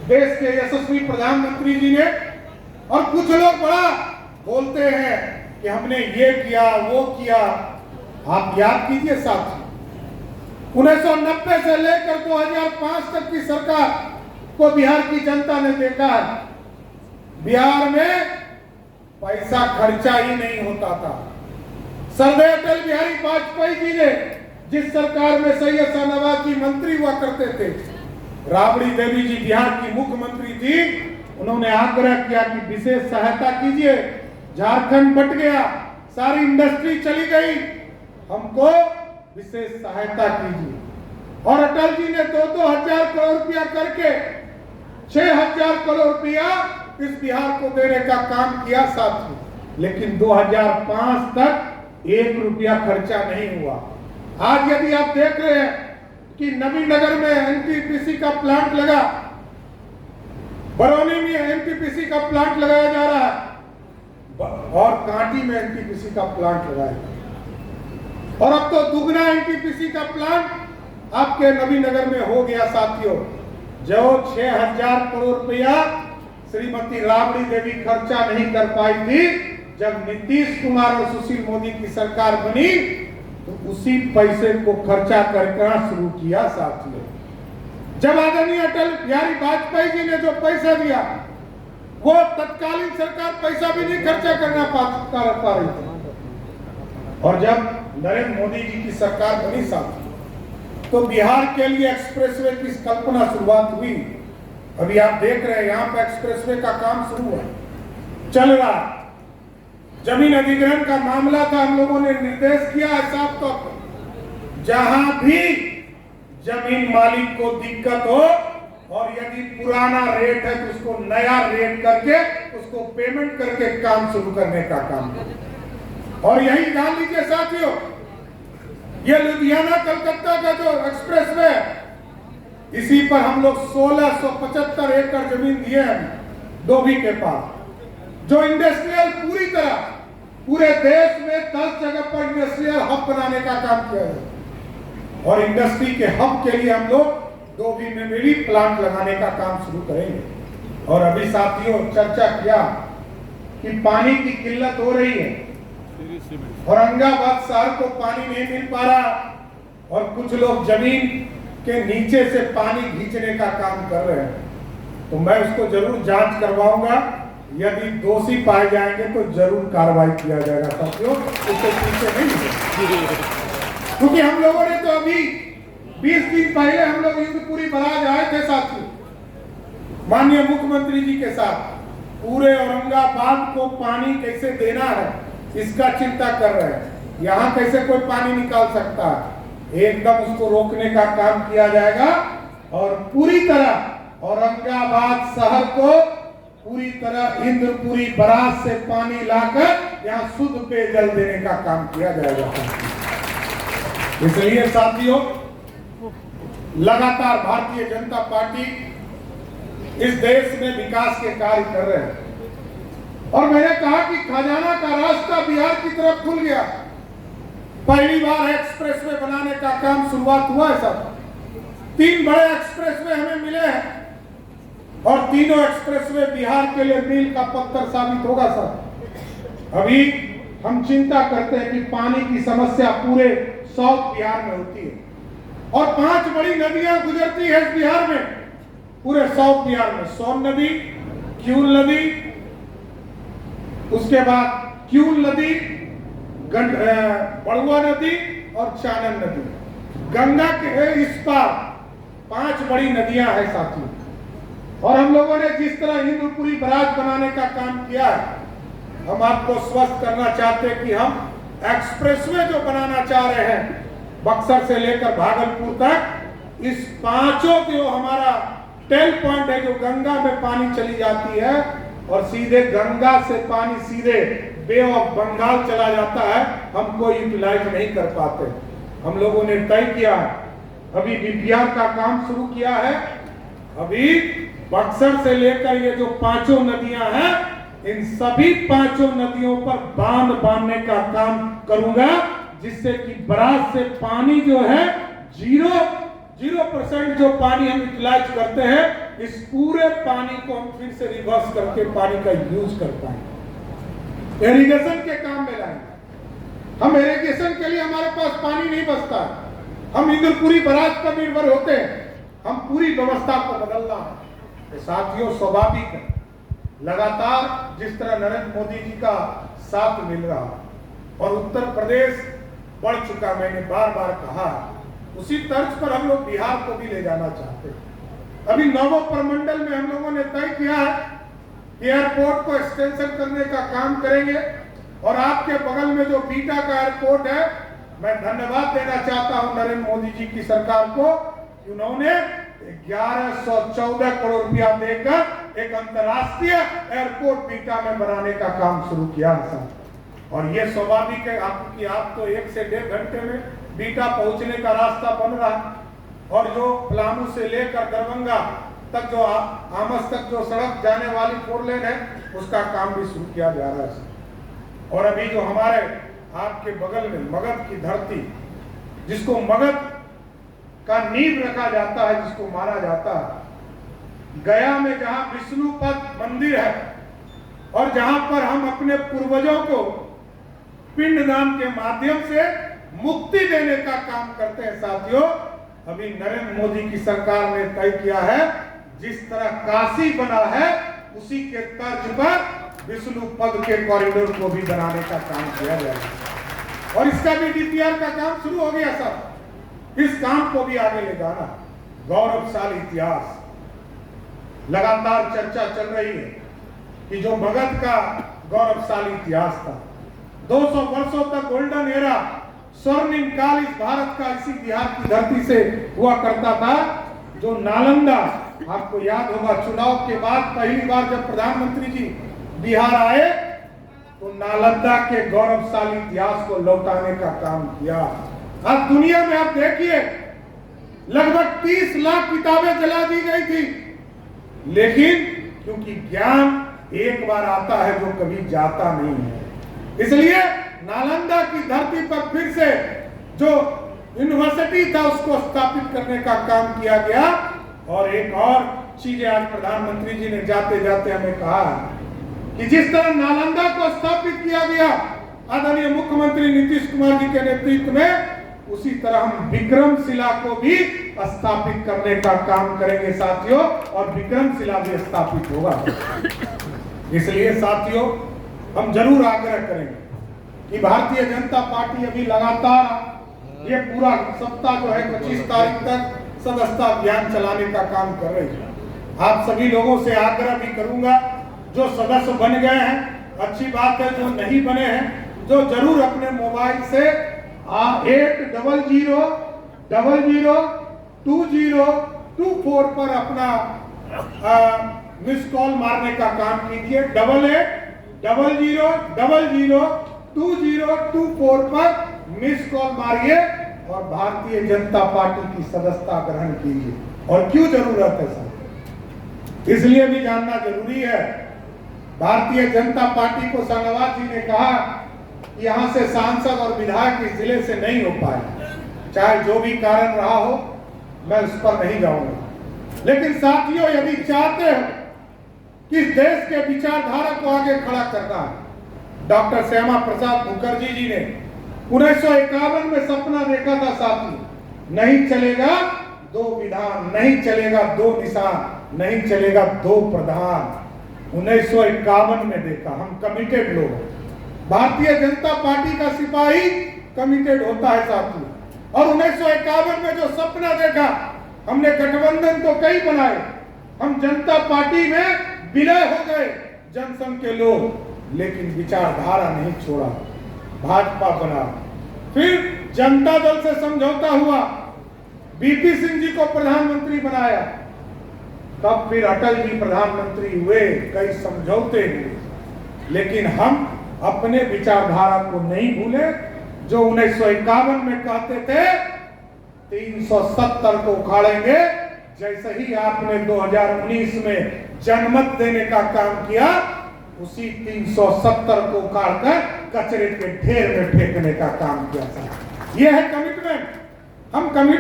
देश के यशस्वी प्रधानमंत्री जी ने। और कुछ लोग बड़ा बोलते हैं कि हमने ये किया वो किया। आप याद कीजिए साथी, 1990 से लेकर 2005 तक की सरकार को बिहार की जनता ने देखा है, बिहार में पैसा खर्चा ही नहीं होता था। सरदार अटल बिहारी वाजपेयी जी ने जिस सरकार में सैयद शाहनवाज जी मंत्री हुआ करते थे, राबड़ी देवी जी बिहार की मुख्यमंत्री थी, उन्होंने आग्रह किया कि विशेष सहायता कीजिए, झारखंड बट गया, सारी इंडस्ट्री चली गई, हमको विशेष सहायता कीजिए। और अटल जी ने 2-2 हजार करोड़ रुपया करके 6,000 करोड़ रुपया इस बिहार को देने का काम किया साथी। लेकिन 2005 तक 1 रुपया खर्चा नहीं हुआ। आज यदि आप देख रहे हैं कि नवीनगर में एनटीपीसी का प्लांट लगा, बरौनी में एनटीपीसी का प्लांट लगाया जा रहा है और कांटी में एनटीपीसी का प्लांट लगाया जा रहा है। और अब तो दुगना एनटीपीसी का प्लांट आपके नवीनगर में हो गया साथियों। जो 6,000 करोड़ रुपया श्रीमती राबड़ी देवी खर्चा नहीं कर पाई थी, जब नीतीश कुमार और सुशील मोदी की सरकार बनी तो उसी पैसे को खर्चा करना शुरू किया साथियों। जब आदरणीय अटल बिहारी वाजपेयी जी ने जो पैसा दिया, वो तत्कालीन सरकार पैसा भी नहीं खर्चा करना पा रही थी। और जब नरेंद्र मोदी जी की सरकार बनी साथियों, तो बिहार के लिए एक्सप्रेसवे की कल्पना शुरुआत हुई। अभी आप देख रहे हैं यहाँ पे एक्सप्रेसवे का काम शुरू है, चल रहा। जमीन अधिग्रहण का मामला था, हम लोगों ने निर्देश किया है साफ तौर पर, जहां भी जमीन मालिक को दिक्कत हो और यदि पुराना रेट है तो उसको नया रेट करके उसको पेमेंट करके काम शुरू करने का काम। और यही जान लीजिए साथियों, ये लुधियाना कलकत्ता का जो एक्सप्रेसवे है, इसी पर हम लोग 1675 एकड़ जमीन दिए हैं डोभी के पास, जो इंडस्ट्रियल पूरी तरह पूरे देश में 10 जगह पर इंडस्ट्रियल हब बनाने का काम किया है। और इंडस्ट्री के हब के लिए हम लोग डोभी में भी प्लांट लगाने का काम शुरू करेंगे। और अभी साथियों चर्चा किया कि पानी की किल्लत हो रही है, औरंगाबाद शहर को पानी नहीं मिल पा रहा और कुछ लोग जमीन के नीचे से पानी खींचने का काम कर रहे हैं। तो मैं उसको जरूर जांच करवाऊंगा, यदि दोषी पाए जाएंगे तो जरूर कार्रवाई किया जाएगा साथियों, उसके पीछे नहीं। क्योंकि हम लोगों ने तो अभी 20 दिन पहले हम लोग इंद्रपुरी बराज आए थे साथियों, माननीय मुख्यमंत्री जी के साथ, पूरे औरंगाबाद को पानी कैसे देना है इसका चिंता कर रहे हैं। यहाँ कैसे कोई पानी निकाल सकता है, एकदम उसको रोकने का काम किया जाएगा और पूरी तरह औरंगाबाद शहर को पूरी तरह इंद्रपुरी बराज से पानी लाकर यहाँ शुद्ध पेयजल देने का काम किया जाएगा। इसलिए साथियों लगातार भारतीय जनता पार्टी इस देश में विकास के कार्य कर रहे हैं। और मैंने कहा कि खजाना का रास्ता बिहार की तरफ खुल गया। पहली बार एक्सप्रेसवे बनाने का काम शुरुआत हुआ है सब। 3 बड़े एक्सप्रेसवे हमें मिले हैं और तीनों एक्सप्रेसवे बिहार के लिए मील का पत्थर साबित होगा सर। अभी हम चिंता करते हैं कि पानी की समस्या पूरे साउथ बिहार में होती है और 5 बड़ी नदियां गुजरती है इस बिहार में, पूरे साउथ बिहार में। सोन नदी, क्यूल नदी, उसके बाद क्यूल नदी, बड़ुआ नदी और चानन नदी। गंगा के इस पार 5 बड़ी नदियां हैं साथियों। और हम लोगों ने जिस तरह इंद्रपुरी बराज बनाने का काम किया है, हम आपको स्वस्थ करना चाहते हैं कि हम एक्सप्रेसवे जो बनाना चाह रहे हैं बक्सर से लेकर भागलपुर तक, इस 5 जो हमारा टेल पॉइंट है, जो गंगा में पानी चली जाती है और सीधे गंगा से पानी सीधे बे ऑफ बंगाल चला जाता है, हम कोई यूटिलाइज नहीं कर पाते। हम लोगों ने तय किया है, अभी बीपीआर का काम शुरू किया है। अभी बक्सर से लेकर ये जो 5 नदियां हैं, इन सभी 5 नदियों पर बांध बांधने का काम करूंगा, जिससे कि बराज से पानी जो है 0% जो पानी हम यूटिलाइज करते हैं इस पूरे पानी को हम फिर से रिवर्स करके पानी का यूज कर पाएंगे, इरिगेशन के काम में लाएंगे। हम इरिगेशन के लिए हमारे पास पानी नहीं बचता, हम इंद्रपुरी बराज पर निर्भर होते हैं, हम पूरी व्यवस्था को बदलना है। तो साथियों, स्वाभाविक है, लगातार जिस तरह नरेंद्र मोदी जी का साथ मिल रहा और उत्तर प्रदेश बढ़ चुका, मैंने बार बार कहा, उसी तर्ज पर हम लोग बिहार को भी ले जाना चाहते हैं। अभी नवो प्रमंडल में हम लोगों ने तय किया है कि एयरपोर्ट को एक्सटेंशन करने का काम करेंगे और आपके बगल में जो बीटा का एयरपोर्ट है, मैं धन्यवाद देना चाहता हूं नरेंद्र मोदी जी की सरकार को, उन्होंने 1114 करोड़ रुपया देकर एक अंतर्राष्ट्रीय एयरपोर्ट बीटा में बनाने का काम शुरू किया है। और ये स्वाभाविक है कि आप तो 1 से 1.5 घंटे में बीटा पहुंचने का रास्ता बन रहा है, और जो पलामू से लेकर दरभंगा तक जो आमस तक जो सड़क जाने वाली 4 लेन है, उसका काम भी शुरू किया जा रहा है। और अभी जो हमारे आपके बगल में मगध की धरती, जिसको मगध का नींव रखा जाता है, जिसको माना जाता है, गया में जहां विष्णुपद मंदिर है और जहां पर हम अपने पूर्वजों को पिंडदान के माध्यम से मुक्ति देने का काम करते हैं। साथियों, अभी नरेंद्र मोदी की सरकार ने तय किया है, जिस तरह काशी बना है उसी के तर्ज पर विष्णुपद के कॉरिडोर को भी बनाने का काम किया जाएगा और इसका भी डीपीआर का काम शुरू हो गया। सब इस काम को भी आगे ले जाना। गौरवशाली इतिहास, लगातार चर्चा चल रही है कि जो मगध का गौरवशाली इतिहास था, 200 वर्षों तक गोल्डन एरा, स्वर्णिम काल इस भारत का इसी बिहार की धरती से हुआ करता था। जो नालंदा, आपको याद होगा, चुनाव के बाद पहली बार जब प्रधानमंत्री जी बिहार आए तो नालंदा के गौरवशाली इतिहास को लौटाने का काम किया। आज दुनिया में आप देखिए, लगभग 30 लाख किताबें जला दी गई थी, लेकिन क्योंकि ज्ञान एक बार आता है जो कभी जाता नहीं है, इसलिए नालंदा की धरती पर फिर से जो यूनिवर्सिटी था उसको स्थापित करने का काम किया गया। और एक और चीज आज प्रधानमंत्री जी ने जाते जाते हमें कहा कि जिस तरह नालंदा को स्थापित किया गया आदरणीय मुख्यमंत्री नीतीश कुमार जी के नेतृत्व में, उसी तरह हम विक्रमशिला को भी स्थापित करने का काम करेंगे साथियों, और विक्रमशिला भी स्थापित होगा। इसलिए साथियों, हम जरूर आग्रह करेंगे कि भारतीय जनता पार्टी अभी लगातार ये पूरा सप्ताह जो है 25 तारीख तक सदस्यता अभियान चलाने का काम कर रही है। आप सभी लोगों से आग्रह भी करूंगा, जो सदस्य बन गए हैं अच्छी बात है, जो नहीं बने हैं जो जरूर अपने मोबाइल से 800002024 पर अपना मिस कॉल मारने का काम कीजिए। 8800002024 पर मिस कॉल मारिए और भारतीय जनता पार्टी की सदस्यता ग्रहण कीजिए। और क्यों जरूरत है सर, इसलिए भी जानना जरूरी है। भारतीय जनता पार्टी को शाहनवाज जी ने कहा कि यहाँ से सांसद और विधायक इस जिले से नहीं हो पाए, चाहे जो भी कारण रहा हो, मैं उस पर नहीं जाऊंगा। लेकिन साथियों, यदि चाहते हो कि इस देश के विचारधारा को आगे खड़ा करना है, डॉक्टर श्यामा प्रसाद मुखर्जी जी ने 1951 में सपना देखा था साथी, नहीं चलेगा 2 विधान, नहीं चलेगा 2 निशान, नहीं चलेगा 2 प्रधान। 1951 में देखा। हम कमिटेड लोग, भारतीय जनता पार्टी का सिपाही कमिटेड होता है साथियों। और 1951 में जो सपना देखा, हमने गठबंधन तो कई बनाए, हम जनता पार्टी में विलय हो गए जनसंघ के लोग, लेकिन विचारधारा नहीं छोड़ा, भाजपा बना। फिर जनता दल से समझौता हुआ, बीपी सिंह जी को प्रधानमंत्री बनाया, तब फिर अटल जी प्रधानमंत्री हुए, कई समझौते हुए, लेकिन हम अपने विचारधारा को नहीं भूले। जो 1951 में कहते थे 370 को उखाड़ेंगे, जैसे ही आपने 2019 में जनमत देने का काम किया, उसी 370 को उखाड़कर कचरे के ढेर में फेंकने का काम किया था। यह है कमिटमेंट। हम कमिट